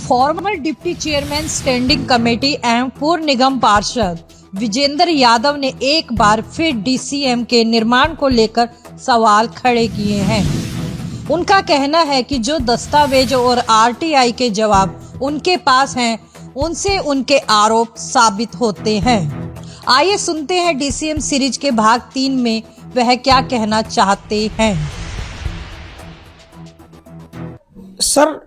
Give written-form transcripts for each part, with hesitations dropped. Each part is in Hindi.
Farmer deputy chairman standing committee एवं पूर्व निगम पार्षद विजेंद्र यादव ने एक बार फिर डीसीएम के निर्माण को लेकर सवाल खड़े किए हैं। उनका कहना है कि जो दस्तावेज और आरटीआई के जवाब उनके पास हैं, उनसे उनके आरोप साबित होते हैं। आइए सुनते हैं डीसीएम सीरीज के भाग 3 में वह क्या कहना चाहते हैं। सर,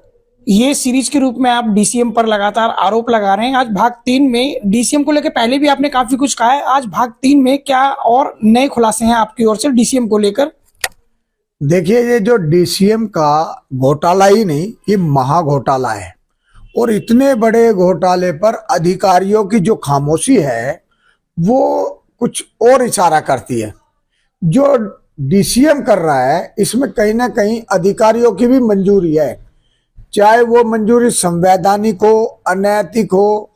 ये सीरीज के रूप में आप डीसीएम पर लगातार आरोप लगा रहे हैं। आज भाग 3 में डीसीएम को लेकर पहले भी आपने काफी कुछ कहा है। आज भाग 3 में क्या और नए खुलासे हैं आपकी ओर से डीसीएम को लेकर? देखिए, ये जो डीसीएम का घोटाला ही नहीं, ये महा घोटाला है। और इतने बड़े घोटाले पर अधिकारियों की जो खामोशी है वो कुछ और इशारा करती है। जो डीसीएम कर रहा है इसमें कहीं ना कहीं अधिकारियों की भी मंजूरी है, चाहे वो मंजूरी संवैधानिक हो, अनैतिक हो,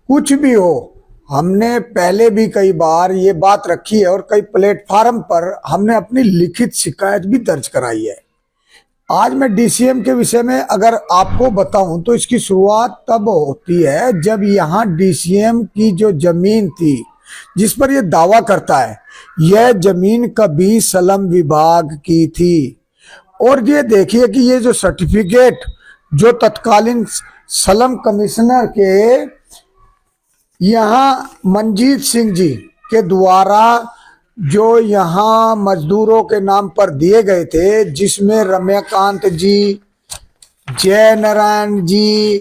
कुछ भी हो। हमने पहले भी कई बार ये बात रखी है और कई प्लेटफार्म पर हमने अपनी लिखित शिकायत भी दर्ज कराई है। आज मैं डीसीएम के विषय में अगर आपको बताऊं तो इसकी शुरुआत तब होती है जब यहाँ डीसीएम की जो जमीन थी जिस पर यह दावा करता है, यह जमीन कभी सलम विभाग की थी। और ये देखिए कि ये जो सर्टिफिकेट जो तत्कालीन सलम कमिश्नर के यहाँ मंजीत सिंह जी के द्वारा जो यहाँ मजदूरों के नाम पर दिए गए थे, जिसमें रम्यकांत जी, जय नारायण जी,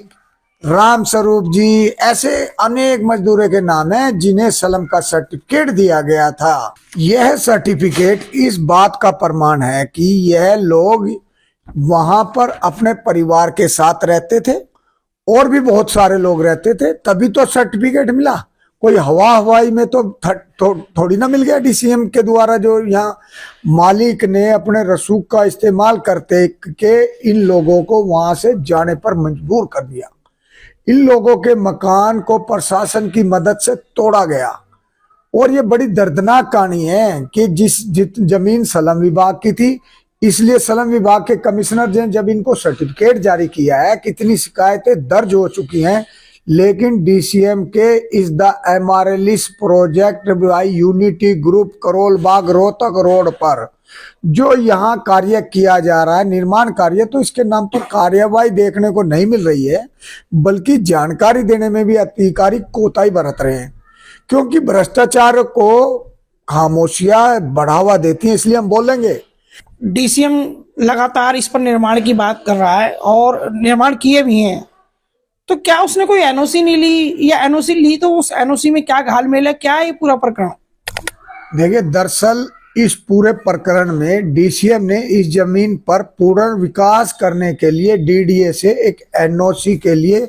राम स्वरूप जी, ऐसे अनेक मजदूरों के नाम हैं जिन्हें सलम का सर्टिफिकेट दिया गया था। यह सर्टिफिकेट इस बात का प्रमाण है कि यह लोग वहां पर अपने परिवार के साथ रहते थे और भी बहुत सारे लोग रहते थे, तभी तो सर्टिफिकेट मिला। कोई हवाई में तो थोड़ी ना मिल गया डीसीएम के द्वारा, जो यहाँ मालिक ने अपने रसूख का इस्तेमाल करते के इन लोगों को वहां से जाने पर मजबूर कर दिया। इन लोगों के मकान को प्रशासन की मदद से तोड़ा गया। और ये बड़ी दर्दनाक कहानी है कि जिस जमीन सलम विभाग की थी, इसलिए सलम विभाग के कमिश्नर ने जब इनको सर्टिफिकेट जारी किया है, कितनी शिकायतें दर्ज हो चुकी हैं, लेकिन डीसीएम के इस the MRLS project by Unity Group Karol Bagh Rohtak road पर जो यहाँ कार्य किया जा रहा है, निर्माण कार्य, तो इसके नाम पर कार्यवाही देखने को नहीं मिल रही है, बल्कि जानकारी देने में भी अधिकारी कोताही बरत रहे हैं, क्योंकि भ्रष्टाचार को खामोशियां बढ़ावा देती हैं। इसलिए हम बोलेंगे डीसीएम लगातार इस पर निर्माण की बात कर रहा है और निर्माण किए भी हैं, तो क्या उसने कोई एनओसी नहीं ली, या एनओसी ली तो उस एनओसी में क्या घालमेल है, क्या है ये पूरा प्रकरण? देखिए, दरअसल इस पूरे प्रकरण में डीसीएम ने इस जमीन पर पुनर्विकास करने के लिए डीडीए से एक एनओसी के लिए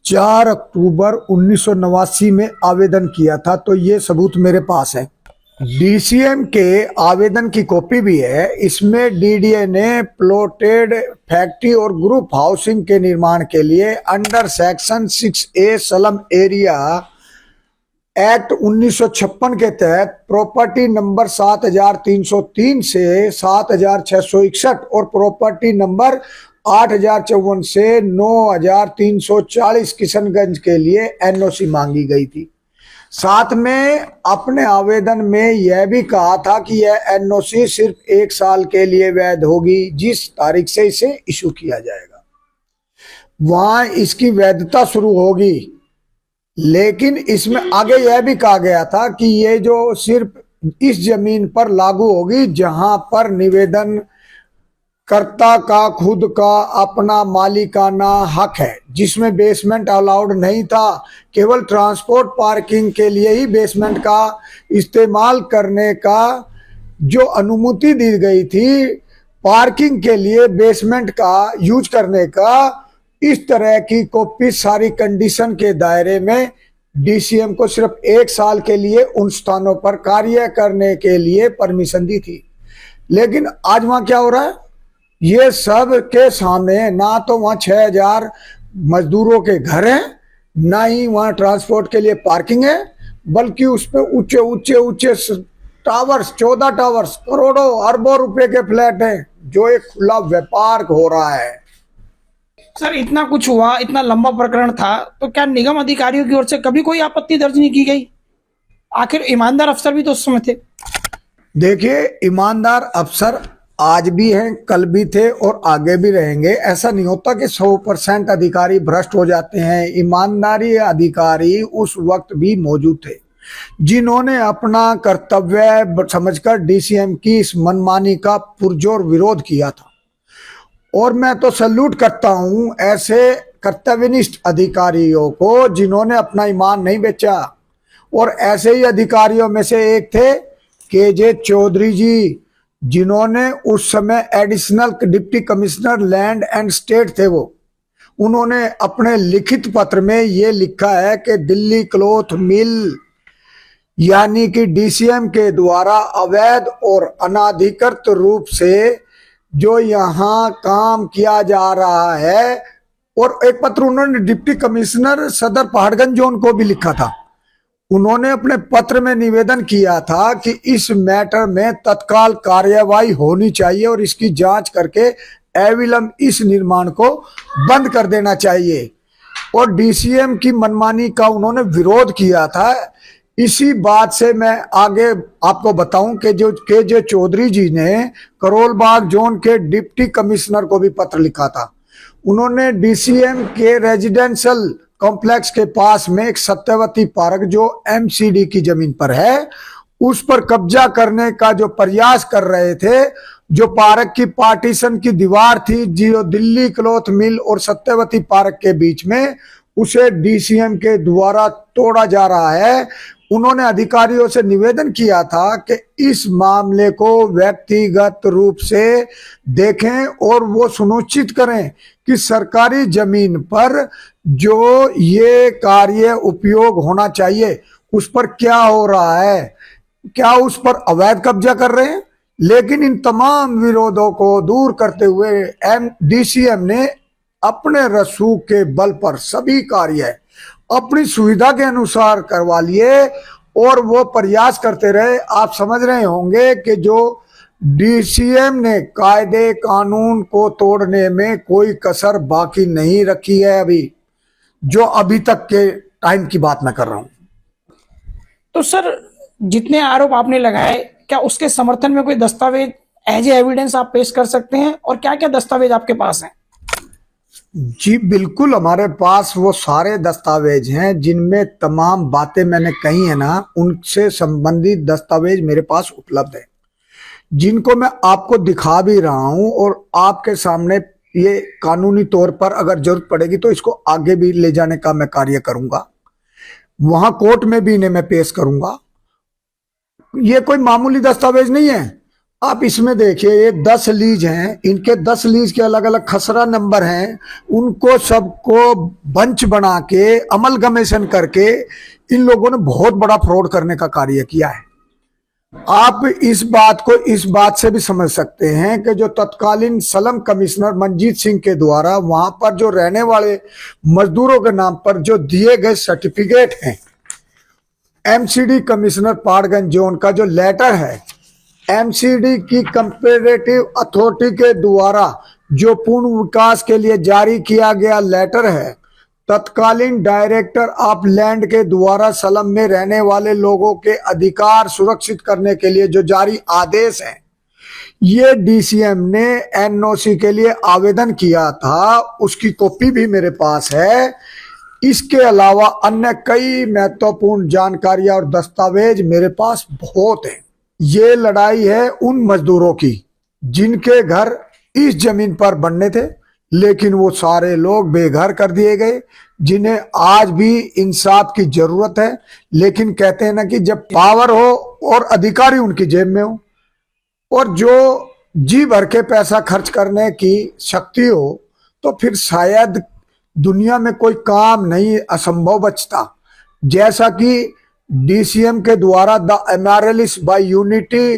4 अक्टूबर 1989 में आवेदन किया था। तो ये सबूत मेरे पास है। डीसीएम के आवेदन की कॉपी भी है। इसमें डीडीए ने प्लॉटेड फैक्ट्री और ग्रुप हाउसिंग के निर्माण के लिए अंडर सेक्शन 6A सलम एरिया एक्ट 1956 के तहत प्रॉपर्टी नंबर 7303 से 7661 और प्रॉपर्टी नंबर 8054 से 9340 किशनगंज के लिए एनओसी मांगी गई थी। साथ में अपने आवेदन में यह भी कहा था कि यह एनओसी सिर्फ 1 साल के लिए वैध होगी, जिस तारीख से इसे इशू किया जाएगा वहां इसकी वैधता शुरू होगी। लेकिन इसमें आगे यह भी कहा गया था कि ये जो सिर्फ इस जमीन पर लागू होगी जहां पर निवेदन कर्ता का खुद का अपना मालिकाना हक है, जिसमें बेसमेंट अलाउड नहीं था। केवल ट्रांसपोर्ट पार्किंग के लिए ही बेसमेंट का इस्तेमाल करने का जो अनुमति दी गई थी, पार्किंग के लिए बेसमेंट का यूज करने का, इस तरह की कॉपी सारी कंडीशन के दायरे में डीसीएम को सिर्फ 1 साल के लिए उन स्थानों पर कार्य करने के लिए परमिशन दी थी। लेकिन आज वहां क्या हो रहा है, ये सब के सामने ना तो वहां 6000 मजदूरों के घर हैं, ना ही वहां ट्रांसपोर्ट के लिए पार्किंग है, बल्कि उस पे ऊंचे ऊंचे ऊंचे टावर्स, 14 टावर्स, करोड़ों अरबों रुपए के फ्लैट हैं, जो एक खुला व्यापार हो रहा है। सर इतना कुछ हुआ, इतना लंबा प्रकरण था, तो क्या निगम अधिकारियों की ओर से कभी कोई आपत्ति दर्ज नहीं की गई? आखिर ईमानदार अफसर भी तो उस समय थे। देखिए, ईमानदार अफसर आज भी हैं, कल भी थे और आगे भी रहेंगे। ऐसा नहीं होता कि 100% अधिकारी भ्रष्ट हो जाते हैं। ईमानदारी अधिकारी उस वक्त भी मौजूद थे जिन्होंने अपना कर्तव्य समझकर डीसीएम की इस मनमानी का पुरजोर विरोध किया था। और मैं तो सैल्यूट करता हूं ऐसे कर्तव्यनिष्ठ अधिकारियों को जिन्होंने अपना ईमान नहीं बेचा। और ऐसे ही अधिकारियों में से एक थे केजे चौधरी जी, जिन्होंने उस समय additional deputy commissioner land and state थे। उन्होंने अपने लिखित पत्र में ये लिखा है कि दिल्ली क्लॉथ मिल यानी कि डीसीएम के द्वारा अवैध और अनाधिकृत रूप से जो यहाँ काम किया जा रहा है। और एक पत्र उन्होंने डिप्टी कमिश्नर सदर पहाड़गंज जोन को भी लिखा था। उन्होंने अपने पत्र में निवेदन किया था कि इस मैटर में तत्काल कार्यवाही होनी चाहिए और इसकी जांच करके अविलंब इस निर्माण को बंद कर देना चाहिए। और डीसीएम की मनमानी का उन्होंने विरोध किया था। इसी बात से मैं आगे आपको बताऊं कि जो केजे चौधरी जी ने करोल बाग जोन के डिप्टी कमिश्नर को भी पत्र लिखा था। उन्होंने डीसीएम के रेजिडेंशियल कॉम्प्लेक्स के पास में एक सत्यवती पार्क जो एमसीडी की जमीन पर है, उस पर कब्जा करने का जो प्रयास कर रहे थे। जो पार्क की पार्टीशन की दीवार थी जो दिल्ली क्लॉथ मिल और सत्यवती पार्क के बीच में, उसे डीसीएम के द्वारा तोड़ा जा रहा है। उन्होंने अधिकारियों से निवेदन किया था कि इस मामले को व्यक्तिगत रूप से देखें और वो सुनिश्चित करें कि सरकारी जमीन पर जो ये कार्य उपयोग होना चाहिए उस पर क्या हो रहा है, क्या उस पर अवैध कब्जा कर रहे हैं। लेकिन इन तमाम विरोधों को दूर करते हुए डीसीएम ने अपने रसूख के बल पर सभी कार्य अपनी सुविधा के अनुसार करवा लिए और वो प्रयास करते रहे। आप समझ रहे होंगे कि जो डीसीएम ने कायदे कानून को तोड़ने में कोई कसर बाकी नहीं रखी है। जो अभी तक के टाइम की बात मैं कर रहा हूं। तो सर जितने आरोप आपने लगाए, क्या उसके समर्थन में कोई दस्तावेज एज एविडेंस आप पेश कर सकते हैं? और क्या क्या दस्तावेज आपके पास हैं? जी बिल्कुल, हमारे पास वो सारे दस्तावेज हैं जिनमें तमाम बातें मैंने कही है ना, उनसे संबंधित दस्तावेज मेरे पास उपलब्ध है, जिनको मैं आपको दिखा भी रहा हूं। और आपके सामने ये कानूनी तौर पर अगर जरूरत पड़ेगी तो इसको आगे भी ले जाने का मैं कार्य करूंगा। वहां कोर्ट में भी इन्हें मैं पेश करूंगा। ये कोई मामूली दस्तावेज नहीं है। आप इसमें देखिए, ये 10 लीज हैं, इनके 10 लीज के अलग अलग खसरा नंबर हैं। उनको सबको बंच बना के अमलगमेशन करके इन लोगों ने बहुत बड़ा फ्रॉड करने का कार्य किया है। आप इस बात को इस बात से भी समझ सकते हैं कि जो तत्कालीन सलम कमिश्नर मनजीत सिंह के द्वारा वहां पर जो रहने वाले मजदूरों के नाम पर जो दिए गए सर्टिफिकेट हैं, एमसीडी कमिश्नर पहाड़गंज जोन का जो लेटर है, एमसीडी की कंपैरेटिव अथॉरिटी के द्वारा जो पूर्ण विकास के लिए जारी किया गया लेटर है, तत्कालीन डायरेक्टर ऑफ लैंड के द्वारा सलम में रहने वाले लोगों के अधिकार सुरक्षित करने के लिए जो जारी आदेश है, ये डीसीएम ने एनओसी के लिए आवेदन किया था, उसकी कॉपी भी मेरे पास है। इसके अलावा अन्य कई महत्वपूर्ण जानकारियां और दस्तावेज मेरे पास बहुत हैं। ये लड़ाई है उन मजदूरों की जिनके घर इस जमीन पर बनने थे, लेकिन वो सारे लोग बेघर कर दिए गए, जिन्हें आज भी इंसाफ की जरूरत है। लेकिन कहते हैं ना कि जब पावर हो और अधिकारी उनकी जेब में हो और जो जी भर के पैसा खर्च करने की शक्ति हो, तो फिर शायद दुनिया में कोई काम नहीं असंभव बचता। जैसा कि डीसीएम के द्वारा the MRLS by Unity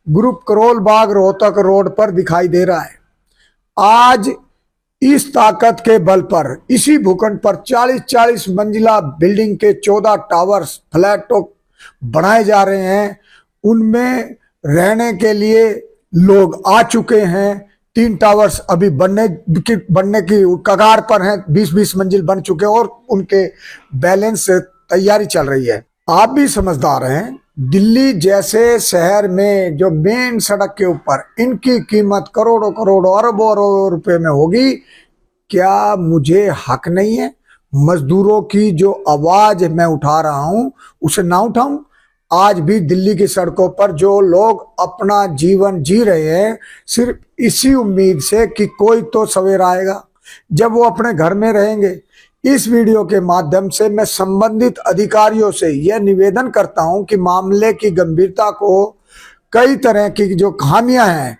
Group Karol Bagh Rohtak road पर दिखाई दे रहा है। आज इस ताकत के बल पर इसी भूखंड पर 40-40 मंजिला बिल्डिंग के 14 टावर्स फ्लैटों बनाए जा रहे हैं। उनमें रहने के लिए लोग आ चुके हैं। 3 टावर्स अभी बनने की कगार पर हैं, 20-20 मंजिल बन चुके हैं और उनके बैलेंस तैयारी चल रही है। आप भी समझदार हैं, दिल्ली जैसे शहर में जो मेन सड़क के ऊपर इनकी कीमत करोड़ों करोड़ों अरबों अरबों रुपए में होगी। क्या मुझे हक नहीं है मजदूरों की जो आवाज मैं उठा रहा हूं उसे ना उठाऊं? आज भी दिल्ली की सड़कों पर जो लोग अपना जीवन जी रहे हैं सिर्फ इसी उम्मीद से कि कोई तो सवेरा आएगा जब वो अपने घर में रहेंगे। इस वीडियो के माध्यम से मैं संबंधित अधिकारियों से यह निवेदन करता हूं कि मामले की गंभीरता को, कई तरह की जो खामियां हैं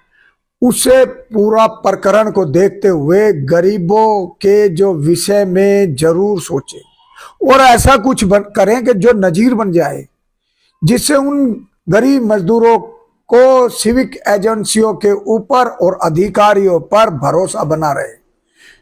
उसे पूरा प्रकरण को देखते हुए गरीबों के जो विषय में जरूर सोचें और ऐसा कुछ करें कि जो नजीर बन जाए, जिससे उन गरीब मजदूरों को सिविक एजेंसियों के ऊपर और अधिकारियों पर भरोसा बना रहे।